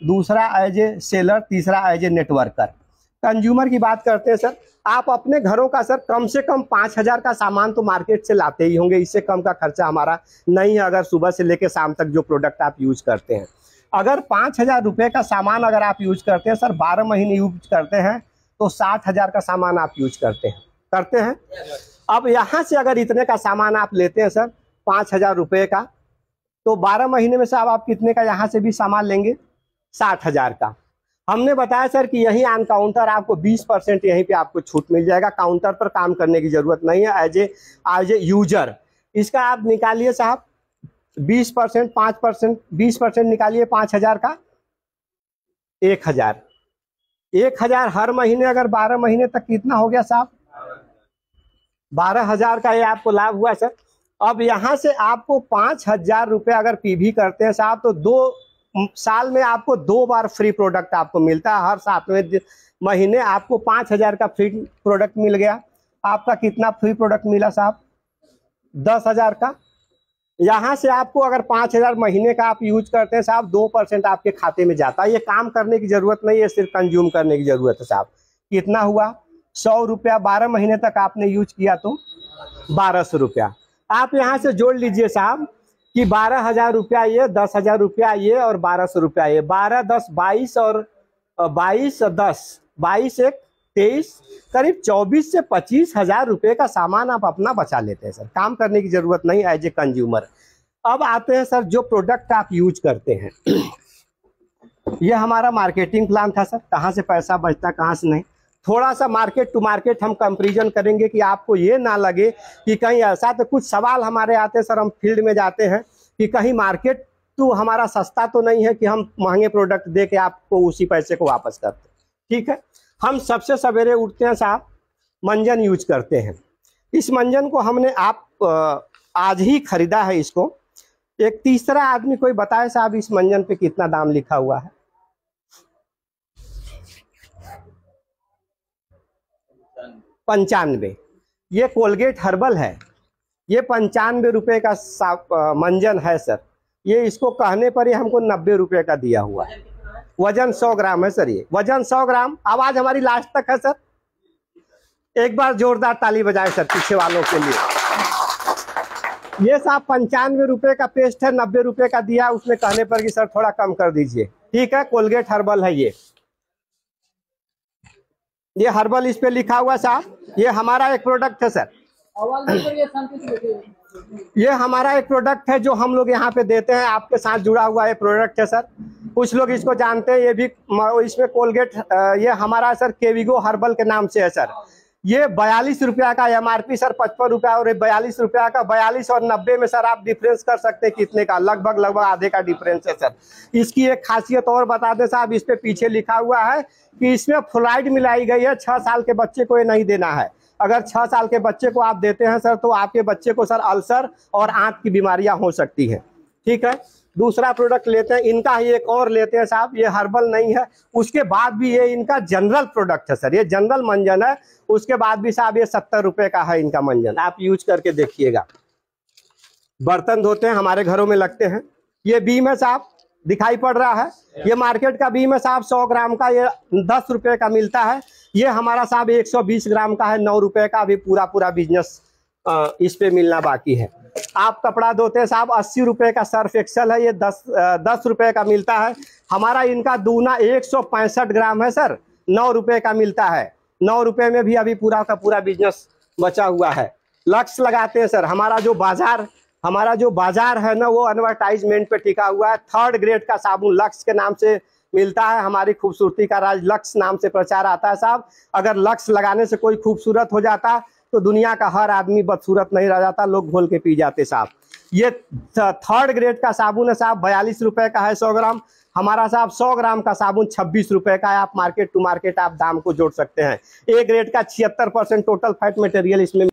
दूसरा as a seller, तीसरा as a networker. Consumer की बात करते हैं सर, आप अपने घरों का सर कम से कम 5,000 का सामान तो मार्केट से लाते ही होंगे, इससे कम का खर्चा हमारा नहीं है अगर सुबह से लेकर शाम तक जो प्रोडक्ट आप यूज करते हैं। अगर 5,000 रुपये का सामान अगर आप यूज करते हैं सर, 12 महीने यूज करते हैं तो 60,000 का सामान आप यूज करते हैं। अब यहाँ से अगर इतने का सामान आप लेते हैं सर 5,000 रुपये का, तो 12 महीने में साहब आप कितने का यहाँ से भी सामान लेंगे? 60,000 का। हमने बताया सर कि यही ऑन काउंटर आपको 20% यहीं पे आपको छूट मिल जाएगा, काउंटर पर काम करने की जरूरत नहीं है एज ए यूजर। इसका आप निकालिए साहब 20%, 5%, 20% निकालिए 5,000 का 1,000। 1,000 हर महीने, अगर 12 महीने तक कितना हो गया साहब? 12,000 का ये आपको लाभ हुआ सर। अब यहाँ से आपको 5,000 रुपये अगर पीवी करते हैं साहब, तो 2 साल में आपको 2 बार फ्री प्रोडक्ट आपको मिलता है। हर 7वें महीने आपको 5,000 का फ्री प्रोडक्ट मिल गया। आपका कितना फ्री प्रोडक्ट मिला साहब? 10,000 का। यहाँ से आपको अगर 5,000 महीने का आप यूज करते हैं साहब, 2% आपके खाते में जाता है। ये काम करने की जरूरत नहीं है, सिर्फ कंज्यूम करने की जरूरत है साहब। कितना हुआ? 100 रुपया। 12 महीने तक आपने यूज किया तो 1,200 रुपया। आप यहाँ से जोड़ लीजिए साहब कि 12,000 रुपया ये, 10,000 रुपया ये और 1,200 रुपया ये। 12, 10, 22 और 22, 10, 22, 1, 23, करीब 24 से 25,000 रुपये का सामान आप अपना बचा लेते हैं सर। काम करने की जरूरत नहीं एज ए कंज्यूमर। अब आते हैं सर जो प्रोडक्ट आप यूज करते हैं। ये हमारा मार्केटिंग प्लान था सर, कहाँ से पैसा बचता कहाँ से नहीं। थोड़ा सा मार्केट टू मार्केट हम कंपैरिजन करेंगे कि आपको ये ना लगे कि कहीं ऐसा, तो कुछ सवाल हमारे आते हैं सर, हम फील्ड में जाते हैं कि कहीं मार्केट तो हमारा सस्ता तो नहीं है कि हम महंगे प्रोडक्ट दे के आपको उसी पैसे को वापस करते। ठीक है, हम सबसे सवेरे उठते हैं साहब, मंजन यूज करते हैं। इस मंजन को हमने आज ही खरीदा है इसको। एक तीसरा आदमी कोई बताए साहब इस मंजन पे कितना दाम लिखा हुआ है? 95। ये कोलगेट हर्बल है, ये 95 रुपये का मंजन है सर। ये इसको कहने पर ही हमको 90 रुपये का दिया हुआ है। वजन 100 ग्राम है सर, ये वजन 100 ग्राम। आवाज हमारी लास्ट तक है सर, एक बार जोरदार ताली बजाए सर पीछे वालों के लिए। ये साहब 95 रुपये का पेस्ट है, 90 रुपये का दिया उसने कहने पर कि सर थोड़ा कम कर दीजिए। ठीक है, कोलगेट हर्बल है ये हर्बल इस पे लिखा हुआ साहब। ये हमारा एक प्रोडक्ट है सर, ये हमारा एक प्रोडक्ट है जो हम लोग यहाँ पे देते हैं, आपके साथ जुड़ा हुआ ये प्रोडक्ट है सर। कुछ लोग इसको जानते हैं, ये भी इसमें कोलगेट, ये हमारा सर केविगो हर्बल के नाम से है सर। ये 42 रुपया का एमआरपी सर, 55 रुपया और 42 रुपया का। 42 और 90 में सर आप डिफरेंस कर सकते हैं कितने का, लगभग आधे का डिफरेंस है सर। इसकी एक खासियत और बता दें साहब, इस पे पीछे लिखा हुआ है कि इसमें फ्लोराइड मिलाई गई है। 6 साल के बच्चे को ये नहीं देना है। अगर 6 साल के बच्चे को आप देते हैं सर, तो आपके बच्चे को सर अल्सर और आंत की बीमारियां हो सकती हैं। ठीक है, दूसरा प्रोडक्ट लेते हैं, इनका ही एक और लेते हैं साहब। ये हर्बल नहीं है, उसके बाद भी ये इनका जनरल प्रोडक्ट है सर, ये जनरल मंजन है। उसके बाद भी साहब ये 70 रुपये का है इनका मंजन, आप यूज करके देखिएगा। बर्तन धोते हैं, हमारे घरों में लगते हैं। ये बीम है साहब, दिखाई पड़ रहा है, ये मार्केट का बीम है साहब। 100 ग्राम का ये 10 रुपये का मिलता है। ये हमारा साहब 120 ग्राम का है, 9 रुपये का। अभी पूरा बिजनेस इस पे मिलना बाकी है। आप कपड़ा धोते हैं साहब, 80 रुपये का सर्फ एक्सेल है, ये 10 रुपये का मिलता है। हमारा इनका दूना 165 ग्राम है सर, 9 रुपये का मिलता है। 9 रुपये में भी अभी पूरा का पूरा बिजनेस बचा हुआ है। लक्स लगाते हैं सर, हमारा जो बाजार है ना, वो एडवर्टाइजमेंट पे टिका हुआ है। 3rd ग्रेड का साबुन लक्स के नाम से मिलता है। हमारी खूबसूरती का राज लक्स नाम से प्रचार आता है साहब। अगर लक्स लगाने से कोई खूबसूरत हो जाता तो दुनिया का हर आदमी बदसूरत नहीं रह जाता, लोग घोल के पी जाते साहब। ये 3rd ग्रेड का साबुन है साहब, 42 रुपये का है 100 ग्राम। हमारा साहब 100 ग्राम का साबुन 26 रुपये का है। आप मार्केट टू मार्केट आप दाम को जोड़ सकते हैं। A ग्रेड का 76% टोटल फैट मटेरियल इसमें